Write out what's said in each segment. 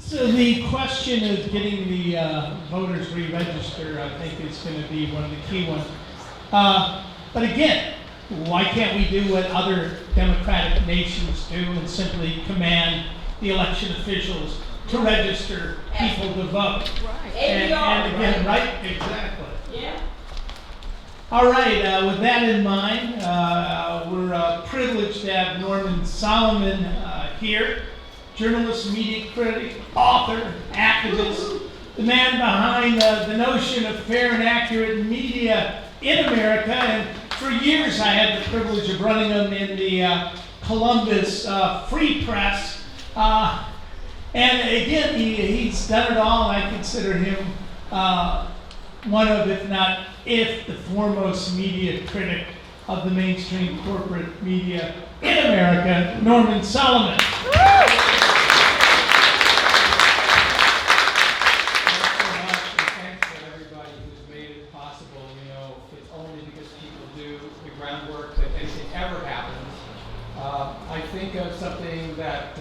So the question of getting the voters re-registered, I think, is going to be one of the key ones. But again, why can't we do what other democratic nations do and simply command the election officials to register people to vote? Right. And again, right? Exactly. Yeah. All right, with that in mind, we're privileged to have Norman Solomon here. Journalist, media critic, author, activist, the man behind the notion of fair and accurate media in America. And for years I had the privilege of running them in the Columbus Free Press. And again, he's done it all, and I consider him one of, if not the foremost media critic of the mainstream corporate media in America, Norman Solomon. I think of something that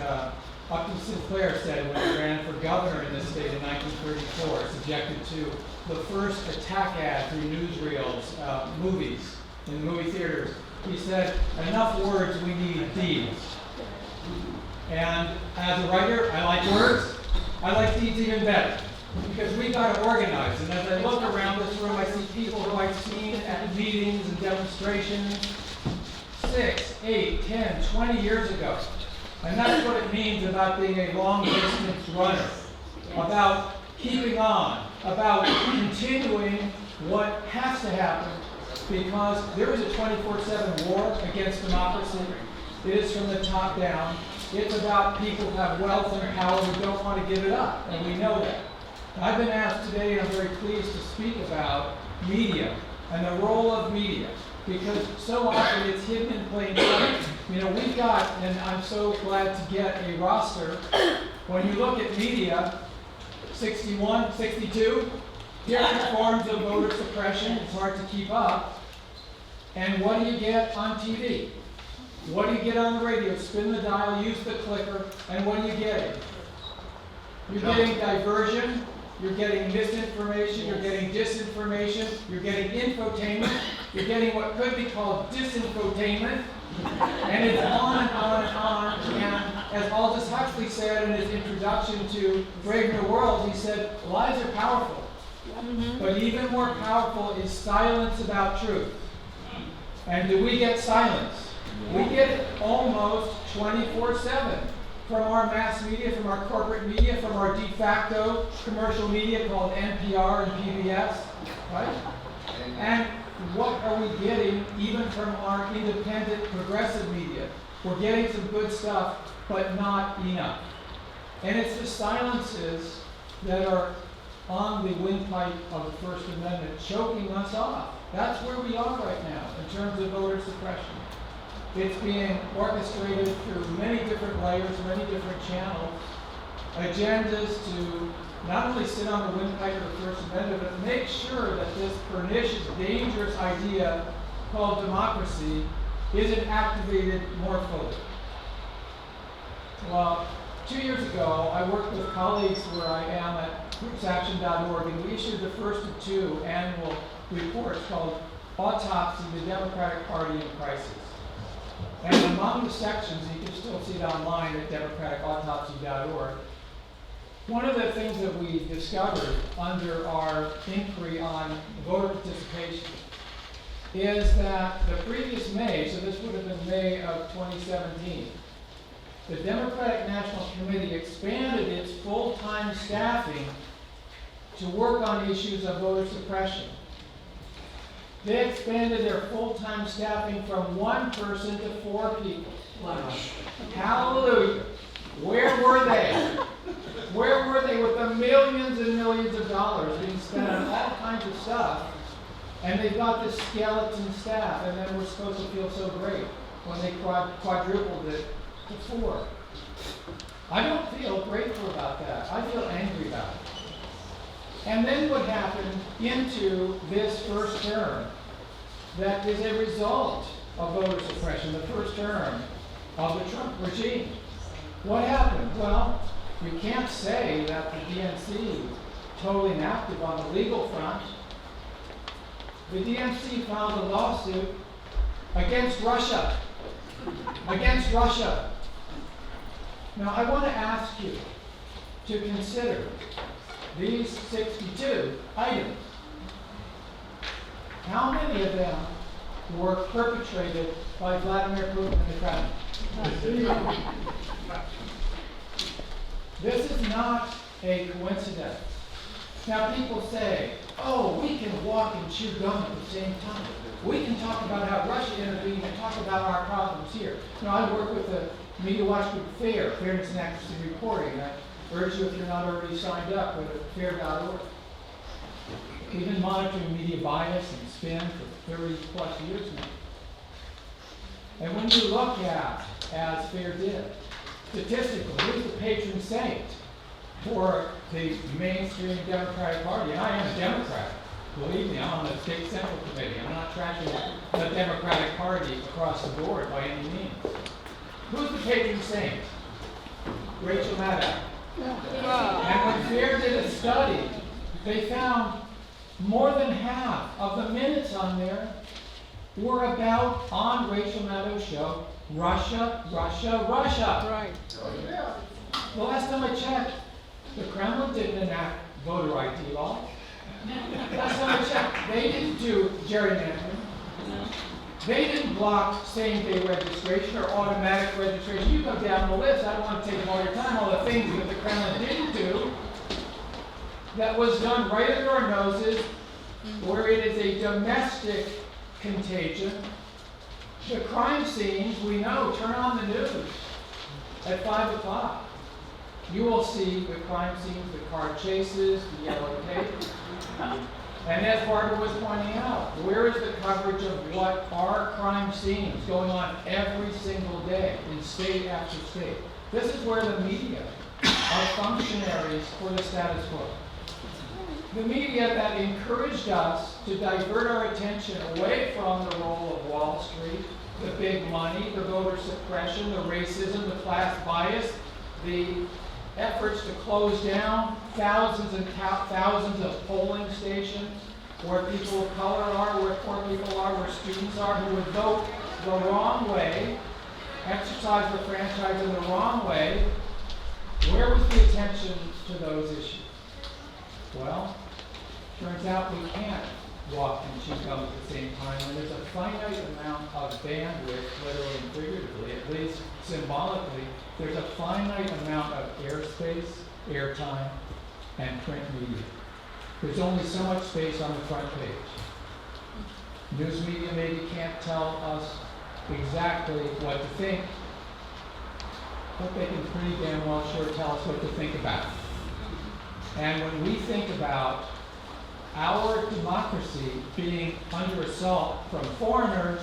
Upton Sinclair said when he ran for governor in this state in 1934, subjected to the first attack ad through newsreels, movies, in movie theaters. He said, enough words, we need deeds. And as a writer, I like words. I like deeds even better, because we got to organize. And as I look around this room, I see people who I've seen at meetings and demonstrations 6, 8, 10, 20 years ago. And that's what it means about being a long-distance runner, about keeping on, about continuing what has to happen, because there is a 24/7 war against democracy. It is from the top down. It's about people who have wealth and power who don't want to give it up, and we know that. I've been asked today, and I'm very pleased to speak about media and the role of media, because so often it's hidden in plain sight. You know, we've got, and I'm so glad to get a roster, when you look at media, 61, 62, different forms of voter suppression, it's hard to keep up. And what do you get on TV? What do you get on the radio? Spin the dial, use the clicker, and what are you getting? You're getting diversion, you're getting misinformation, you're getting disinformation, you're getting infotainment, you're getting what could be called disinfotainment, and it's on and on and on. And as Aldous Huxley said in his introduction to Brave New World, he said, lies are powerful, but even more powerful is silence about truth. And do we get silence? We get it almost 24/7 from our mass media, from our corporate media, from our de facto commercial media called NPR and PBS, right? And what are we getting even from our independent progressive media? We're getting some good stuff, but not enough. And it's the silences that are on the windpipe of the First Amendment choking us off. That's where we are right now in terms of voter suppression. It's being orchestrated through many different layers, many different channels, agendas to not only sit on the windpipe of the First Amendment, but make sure that this pernicious, dangerous idea called democracy isn't activated more fully. Well, 2 years ago, I worked with colleagues where I am at groupsaction.org, and we issued the first of 2 annual reports called Autopsy, the Democratic Party in Crisis. And among the sections, you can still see it online at democraticautopsy.org, one of the things that we discovered under our inquiry on voter participation is that the previous May, so this would have been May of 2017, the Democratic National Committee expanded its full-time staffing to work on issues of voter suppression. They expanded their full-time staffing from 1 person to 4 people. Wow. Hallelujah. Where were they? Where were they with the millions and millions of dollars being spent on all kinds of stuff? And they've got this skeleton staff, and then we're supposed to feel so great when they quadrupled it to 4. I don't feel grateful about that. I feel angry about it. And then what happened into this first term that is a result of voter suppression, the first term of the Trump regime? What happened? Well, You can't say that the DNC is totally inactive on the legal front. The DNC filed a lawsuit against Russia. Against Russia. Now, I want to ask you to consider these 62 items. How many of them were perpetrated by Vladimir Putin and the Kremlin? This is not a coincidence. Now, people say, oh, we can walk and chew gum at the same time. We can talk about how Russia intervened and talk about our problems here. Now, I work with the Media Watchdog FAIR, Fairness and Accuracy Reporting. I urge you, if you're not already signed up, go to fair.org. We've been monitoring media bias and spin for 30 plus years now. And when you look at, as FAIR did, statistically, who's the patron saint for the mainstream Democratic Party? And I am a Democrat. Believe me, I'm on the state central committee. I'm not trashing the Democratic Party across the board by any means. Who's the patron saint? Rachel Maddow. And when FAIR did a study, they found more than half of the minutes on there were about, on Rachel Maddow's show, Russia, Russia, Russia. Right. The last time I checked, the Kremlin didn't enact voter ID law. Last time I checked, they didn't do gerrymandering. They didn't block same-day registration or automatic registration. You go down the list, I don't want to take all your time, all the things that the Kremlin didn't do that was done right under our noses, where it is a domestic contagion. The crime scenes, we know, turn on the news at 5 o'clock. You will see the crime scenes, the car chases, the yellow tape. And as Barbara was pointing out, where is the coverage of what are crime scenes going on every single day in state after state? This is where the media are functionaries for the status quo. The media that encouraged us to divert our attention away from the role of Wall Street, the big money, the voter suppression, the racism, the class bias, the efforts to close down thousands and thousands of polling stations where people of color are, where poor people are, where students are, who would vote the wrong way, exercise their franchise in the wrong way. Where was the attention to those issues? Well, turns out we can't walk and chew gum at the same time, and there's a finite amount of bandwidth, literally and figuratively, at least symbolically. There's a finite amount of airspace, airtime, and print media. There's only so much space on the front page. News media maybe can't tell us exactly what to think, but they can pretty damn well sure tell us what to think about. And when we think about our democracy being under assault from foreigners,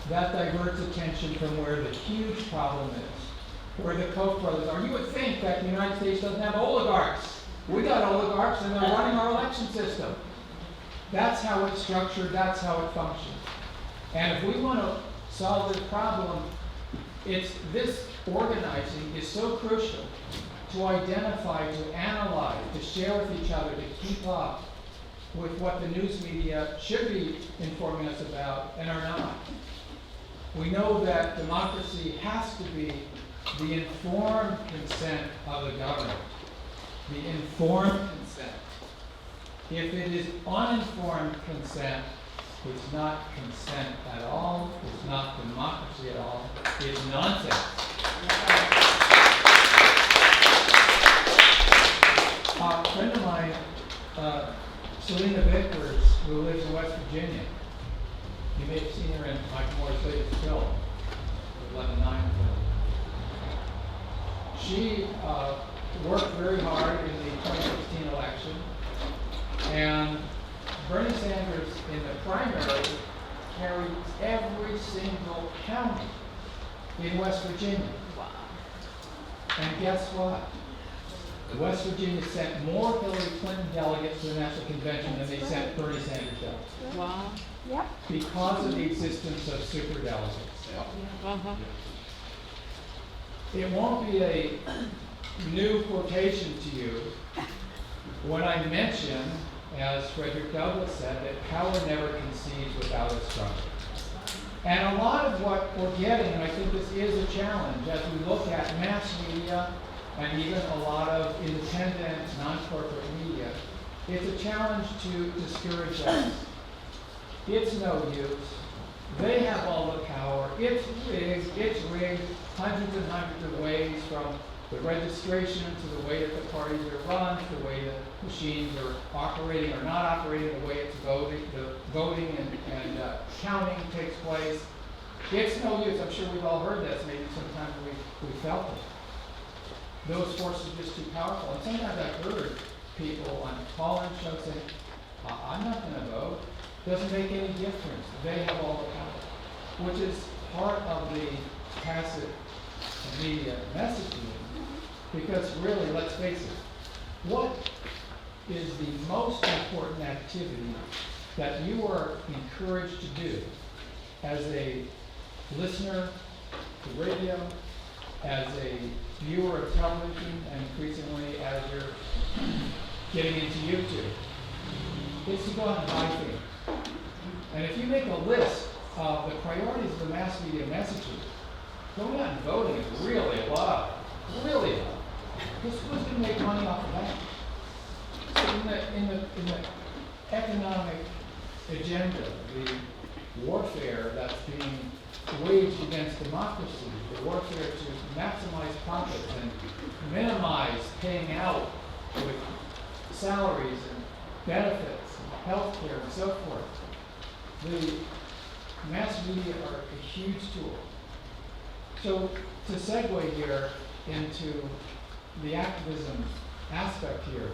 that diverts attention from where the huge problem is, where the Koch brothers are. You would think that the United States doesn't have oligarchs. We got oligarchs and they're running our election system. That's how it's structured, that's how it functions. And if we want to solve this problem, this organizing is so crucial to identify, to analyze, to share with each other, to keep up with what the news media should be informing us about and are not. We know that democracy has to be the informed consent of the government. The informed consent. If it is uninformed consent, it's not consent at all, it's not democracy at all, it's nonsense. A friend of mine, Selena Vickers, who lives in West Virginia, you may have seen her in Michael Moore's latest film, 11/9 film. She worked very hard in the 2016 election, and Bernie Sanders in the primary carried every single county in West Virginia. Wow. And guess what? West Virginia sent more Hillary Clinton delegates to the National Convention than they sent Bernie Sanders delegates. Wow. Yep. Because of the existence of superdelegates. Uh-huh. It won't be a new quotation to you when I mention, as Frederick Douglass said, that power never concedes without a struggle. And a lot of what we're getting, and I think this is a challenge, as we look at mass media and even a lot of independent, non-corporate media, it's a challenge to discourage us. It's no use. They have all the power. It's rigged hundreds and hundreds of ways, from the registration to the way that the parties are run, to the way the machines are operating or not operating, the way it's voting, the voting and counting takes place. It's no use. I'm sure we've all heard this. Maybe sometimes we felt it. Those forces are just too powerful. And sometimes I've heard people on call-in shows saying, I'm not going to vote. Doesn't make any difference. They have all the power, which is part of the passive media messaging. Because really, let's face it, what is the most important activity that you are encouraged to do as a listener to radio, as a viewer of television, and increasingly as you're getting into YouTube? It's to go out and buy things. And if you make a list of the priorities of the mass media messaging, going out and voting is really low. Really low. Because who's going to make money off of that? So in the economic agenda, the warfare that's being waged against democracy, the warfare to maximize profits and minimize paying out with salaries and benefits and health care and so forth, the mass media are a huge tool. So to segue here into the activism aspect here,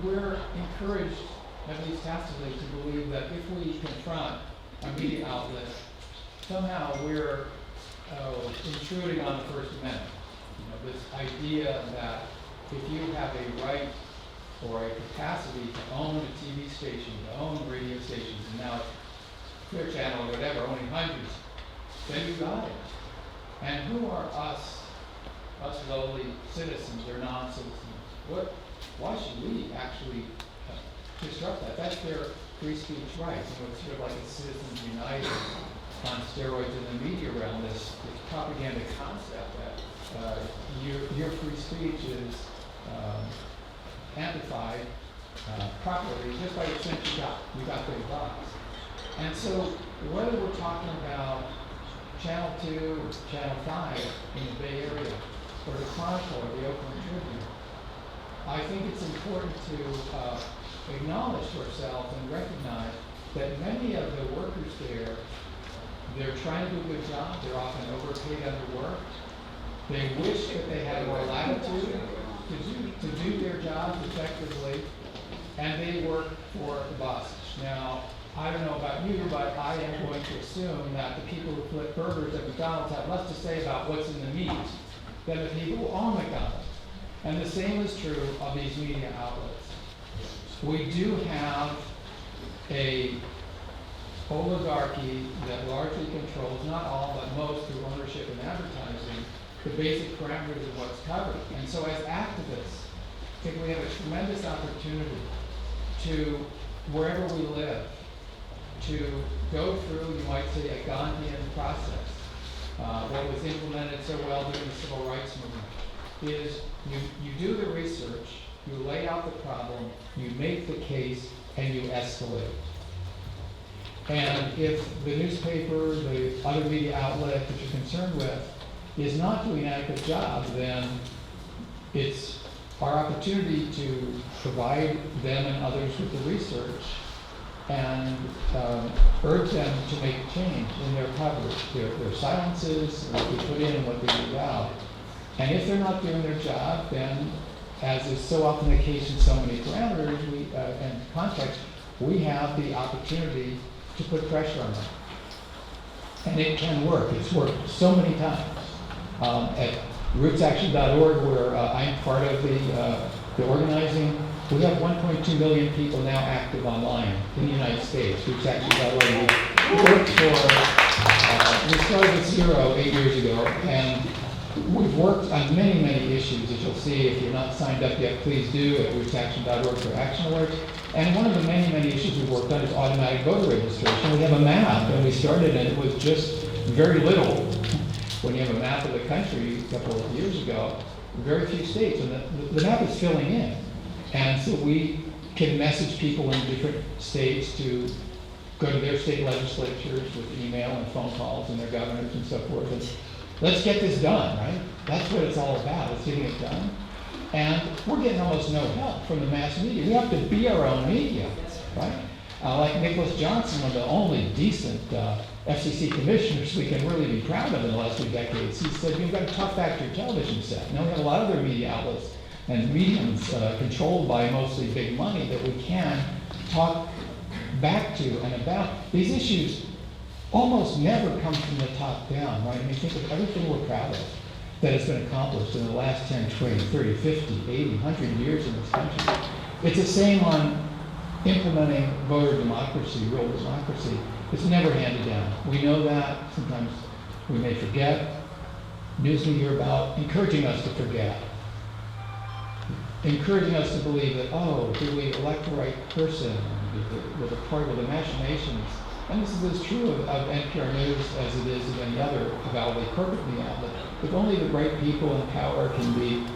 we're encouraged, at least tacitly, to believe that if we confront a media outlet, somehow we're intruding on the First Amendment. This idea that if you have a right or a capacity to own a TV station, to own radio stations, and now Clear Channel or whatever, owning hundreds, then you got it. And who are us lowly citizens or non-citizens? Why should we actually disrupt that? That's their free speech right. It's sort of like a Citizens United on steroids in the media realm, this propaganda concept that your free speech is amplified properly just by the sense you got big bucks. And so whether we're talking about Channel 2 or Channel 5 in the Bay Area, or the Chronicle or the Oakland Tribune, I think it's important to acknowledge to ourselves and recognize that many of the workers there, they're trying to do a good job. They're often overpaid under work. They wish that they had more latitude to do their jobs effectively, and they work for the bosses. Now, I don't know about you, but I am going to assume that the people who flip burgers at McDonald's have less to say about what's in the meat than the people who own McDonald's. And the same is true of these media outlets. We do have a oligarchy that largely controls, not all, but most, through ownership and advertising, the basic parameters of what's covered. And so as activists, I think we have a tremendous opportunity to, wherever we live, to go through, you might say, a Gandhian process. What was implemented so well during the civil rights movement is you do the research, you lay out the problem, you make the case, and you escalate. And if the newspaper, the other media outlet that you're concerned with is not doing an adequate job, then it's our opportunity to provide them and others with the research and urge them to make change in their coverage, their silences, what they put in and what they leave out. And if they're not doing their job, then, as is so often the case in so many parameters and contexts, we have the opportunity to put pressure on them. And it can work. It's worked so many times. At rootsaction.org, where I'm part of the organizing, we have 1.2 million people now active online in the United States. Rootsaction.org. We worked for, we started at 0 8 years ago, and we've worked on many, many issues, as you'll see. If you're not signed up yet, please do at rootsaction.org for action alerts. And one of the many, many issues we've worked on is automatic voter registration. We have a map, and we started, and it was just very little. When you have a map of the country a couple of years ago, very few states, and the map is filling in. And so we can message people in different states to go to their state legislatures with email and phone calls and their governors and so forth. And let's get this done, right? That's what it's all about, is getting it done. And we're getting almost no help from the mass media. We have to be our own media, right? Like Nicholas Johnson, one of the only decent FCC commissioners we can really be proud of in the last few decades. He said, you've got to talk back to your television set. Now we have a lot of other media outlets and mediums controlled by mostly big money that we can talk back to and about. These issues almost never come from the top down, right? I mean, think of everything we're proud of that has been accomplished in the last 10, 20, 30, 50, 80, 100 years in this country. It's the same on implementing voter democracy, real democracy. It's never handed down. We know that. Sometimes we may forget. News we hear about encouraging us to forget. Encouraging us to believe that, oh, do we elect the right person with a part of the machinations? And this is as true of NPR News as it is of any other avowedly corporate media outlet. If only the right people in power can be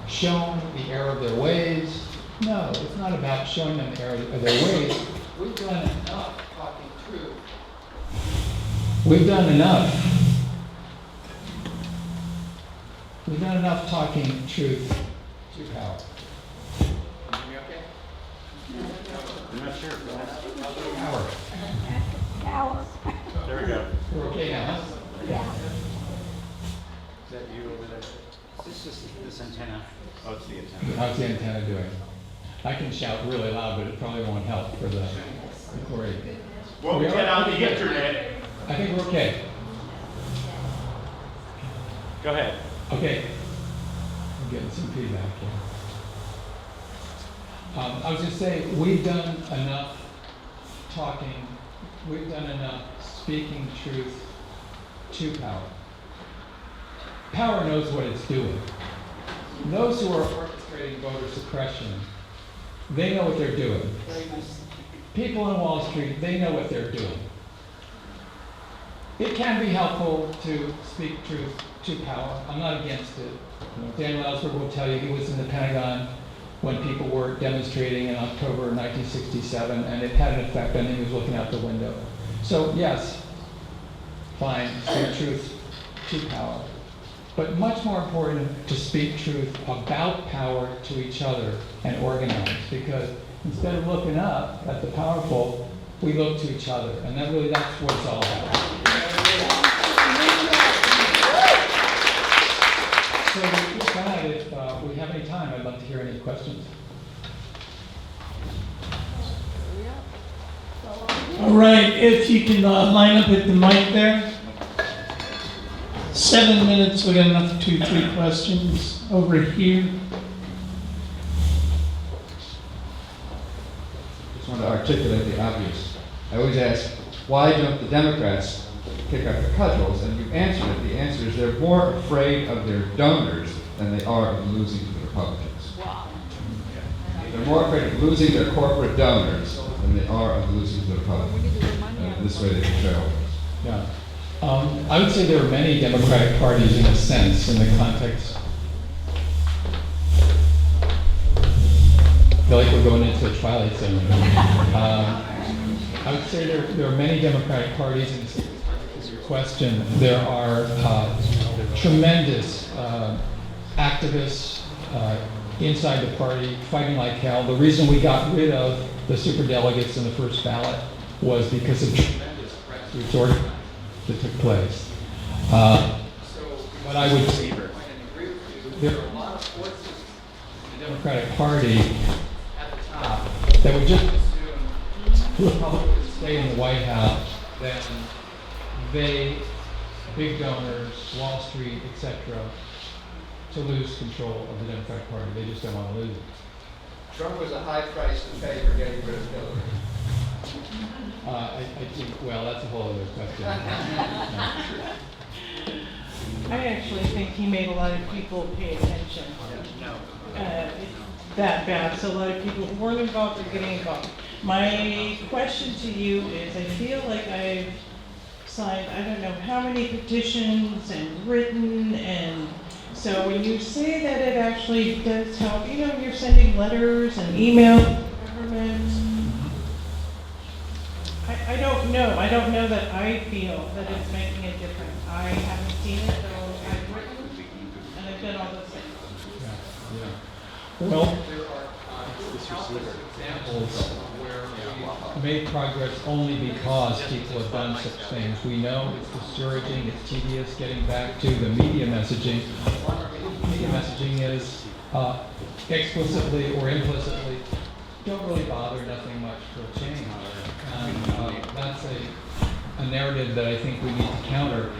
shown the error of their ways. No, it's not about showing them the error of their ways. We've done enough talking truth. We've done enough. We've done enough talking truth to power. Can you hear me okay? I'm not sure. Power. Power. There we go. We're okay now, huh? Yeah. Is that you over there? Is this this antenna? Oh, it's the antenna. How's the antenna doing? I can shout really loud, but it probably won't help for the recording. Well, we get on the internet. I think we're okay. Go ahead. Okay. I'm getting some feedback here. I was going to say, we've done enough talking, we've done enough speaking truth to power. Power knows what it's doing. Those who are orchestrating voter suppression, they know what they're doing. People on Wall Street, they know what they're doing. It can be helpful to speak truth to power. I'm not against it. You know, Daniel Ellsberg will tell you he was in the Pentagon when people were demonstrating in October 1967, and it had an effect on him. He was looking out the window. So yes, fine, speak truth to power. But much more important to speak truth about power to each other and organize, because instead of looking up at the powerful, we look to each other, and that's what it's all about. So with that, if we have any time, I'd love to hear any questions. All right, if you can line up at the mic there. 7 minutes, we got enough for 2-3 questions over here. Just want to articulate the obvious. I always ask, why don't the Democrats kick up the cudgels? And you answered it. The answer is they're more afraid of their donors than they are of losing to the Republicans. Wow. They're more afraid of losing their corporate donors than they are of losing to the Republicans. And this way they can trail. Yeah. I would say there are many Democratic parties in a sense in the context. I feel like we're going into a Twilight Zone. I would say there are many Democratic parties in this question. There are tremendous activists inside the party fighting like hell. The reason we got rid of the superdelegates in the first ballot was because of tremendous grassroots organizing that took place. So what I would say, there are a lot of forces in the Democratic Party at the top that would just assume Republicans stay in the White House, then they, big donors, Wall Street, etc., to lose control of the Democratic Party. They just don't want to lose it. Trump was a high price to pay for getting rid of Hillary. I think, well, that's a whole other question. I actually think he made a lot of people pay attention. It's that bad, so a lot of people who weren't involved are getting involved. My question to you is, I feel like I've signed, I don't know how many petitions and written, and so when you say that it actually does help, you know, you're sending letters and emails to the government. I don't know. I don't know that I feel that it's making a difference. I haven't seen it, though I've written and I've done all those things. Well, there are countless examples where we made progress only because people have done such things. We know it's discouraging, it's tedious getting back to the media messaging. Media messaging is explicitly or implicitly, don't really bother, nothing much for change. And that's a narrative that I think we need to counter.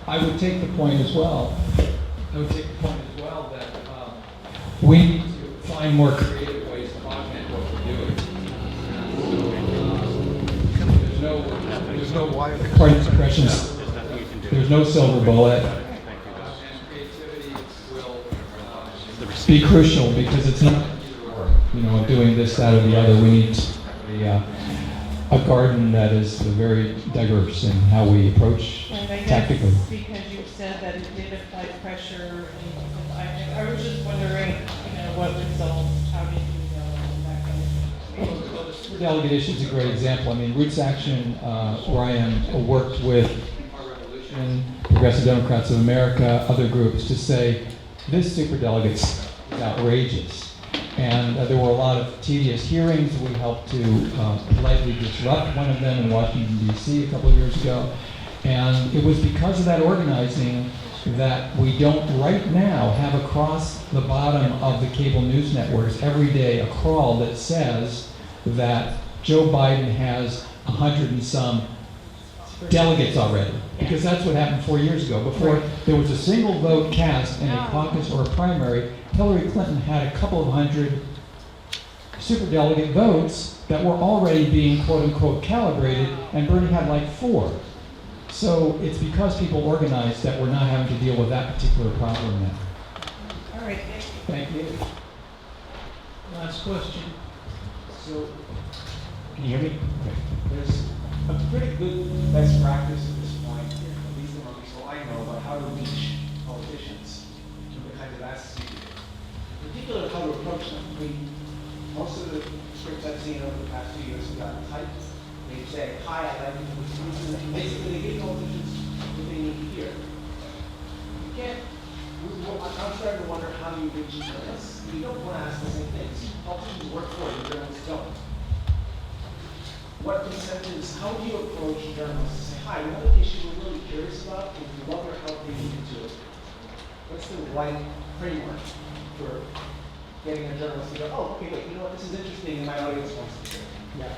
I would take the point as well. That we need to find more creative ways to augment what we're doing. There's no pardon suppression. There's no silver bullet. And creativity will be crucial because it's not, you know, doing this, that, or the other. We need a garden that is very diverse in how we approach And I guess tactically. because you said that it did apply pressure, and I was just wondering, you know, what results, how did you know, and that kind of thing. Well, the super delegate issue is a great example. I mean, Roots Action, where I am, worked with Our Revolution, Progressive Democrats of America, other groups to say this super delegate's outrageous. And there were a lot of tedious hearings. We helped to politely disrupt one of them in Washington, D.C. a couple of years ago. And it was because of that organizing that we don't right now have across the bottom of the cable news networks every day a crawl that says that Joe Biden has 100 and some delegates already. Because that's what happened 4 years ago. Before there was a single vote cast in a caucus or a primary, Hillary Clinton had a couple of hundred superdelegate votes that were already being quote unquote calibrated, and Bernie had like 4. So it's because people organized that we're not having to deal with that particular problem now. All right, Thank you. Last question. So Can you hear me? Okay. there's a pretty good best practice at this point, at least among people I know, about how to reach politicians with the kinds of asks you do. In particular, how to approach them. Most of the scripts I've seen over the past few years have gotten typed. They say, hi, I'd like you to, basically they give politicians what they need to hear. You can't, I'm starting to wonder how you reach journalists. You don't want to ask the same things. Politicians work for you, journalists don't. What incentives, how do you approach journalists to say, hi, we have an issue we're really curious about, and we love your help getting into it. What's the right framework for getting a journalist to go, oh, okay, wait, you know what, this is interesting, and my audience wants to hear it. Yeah.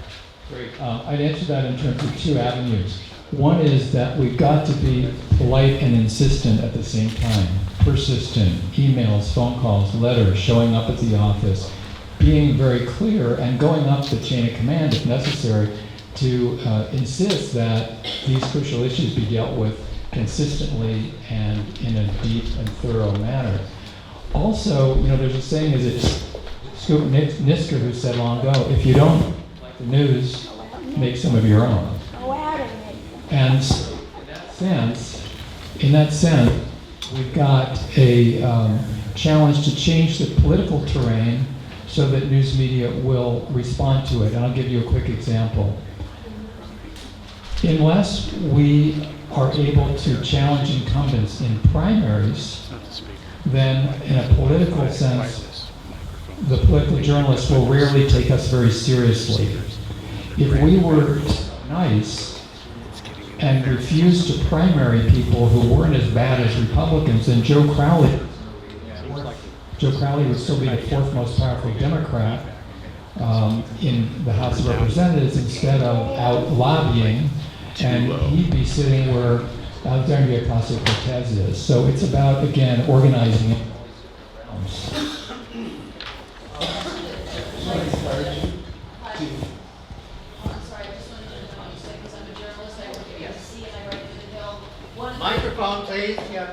Great. I'd answer that in terms of 2 avenues. One is that we've got to be polite and insistent at the same time. Persistent, emails, phone calls, letters, showing up at the office, being very clear and going up the chain of command if necessary to insist that these crucial issues be dealt with consistently and in a deep and thorough manner. Also, you know, there's a saying, is it Scoop Nisker who said long ago, if you don't like the news, make some of your own. Go out of it. And so in that sense, we've got a challenge to change the political terrain so that news media will respond to it. And I'll give you a quick example. Unless we are able to challenge incumbents in primaries, then in a political sense, the political journalists will rarely take us very seriously. If we were nice and refused to primary people who weren't as bad as Republicans, then Joe Crowley would still be the 4th most powerful Democrat in the House of Representatives instead of out lobbying, and he'd be sitting where Alexandria Ocasio-Cortez is. So it's about, again, organizing it. Microphone, please. Yeah.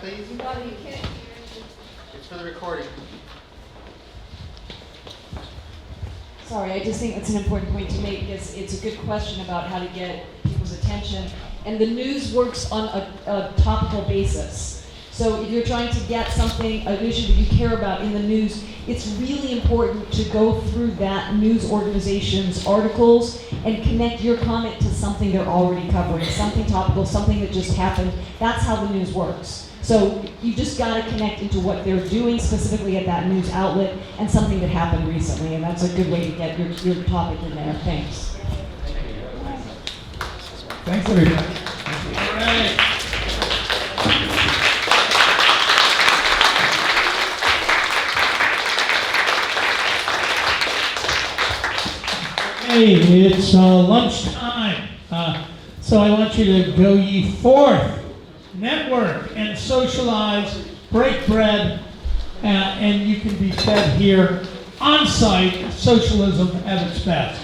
Sorry, I just think it's an important point to make. It's a good question about how to get people's attention. And the news works on a topical basis. So if you're trying to get something, an issue that you care about in the news, it's really important to go through that news organization's articles and connect your comment to something they're already covering, something topical, something that just happened. That's how the news works. So you just got to connect into what they're doing specifically at that news outlet and something that happened recently, and that's a good way to get your topic in there. Thanks. Thanks, everybody. All right. Hey, it's lunchtime, so I want you to go ye forth, network and socialize, break bread, and you can be fed here on site, socialism at its best.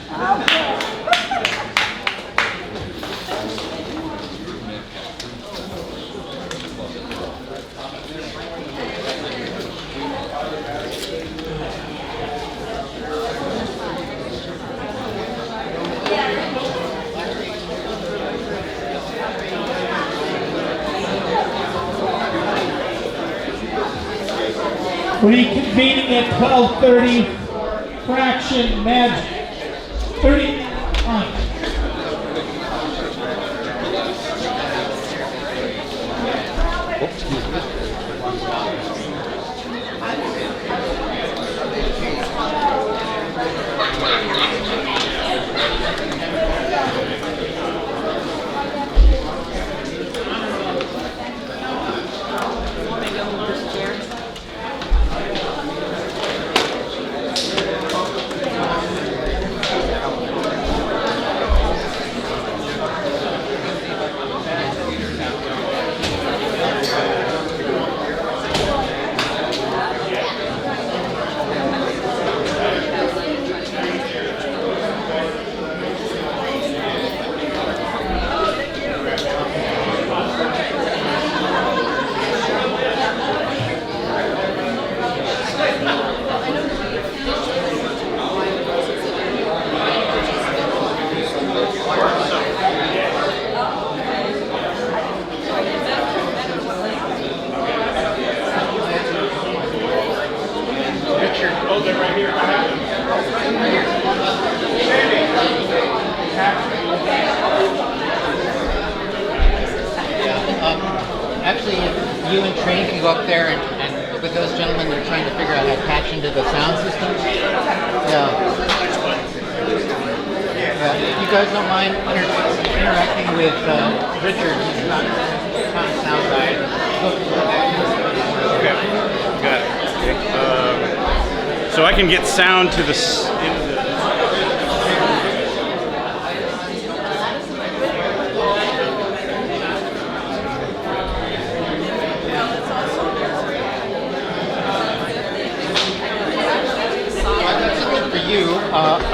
Reconvening at 12:30, fraction magic, 30-minute lunch. Actually, if you and Train can go up there and with those gentlemen, they're trying to figure out how to patch into the sound system. Yeah. If you guys don't mind interacting with Richard, he's not a sound guy. Okay, got it. Okay. So I can get sound to the.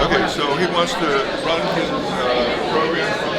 Okay, so he wants to run his program from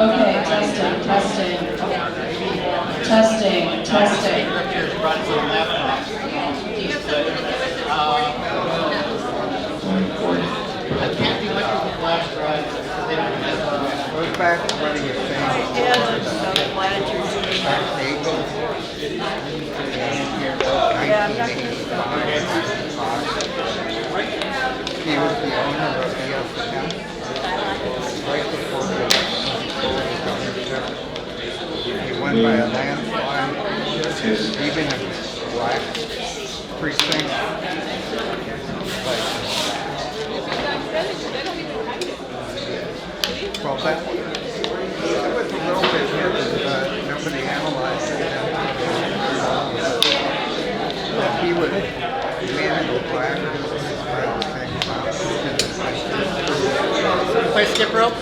Okay, testing. I can't do much with the flash drive because they don't have Goes back to running your thing. He was the owner of the account. Right before the governorship. He won by a landslide. Even if precinct. Well, that was a little bit here that nobody analyzed it. That he would manage collaboratively as far as things out. Play skip rope?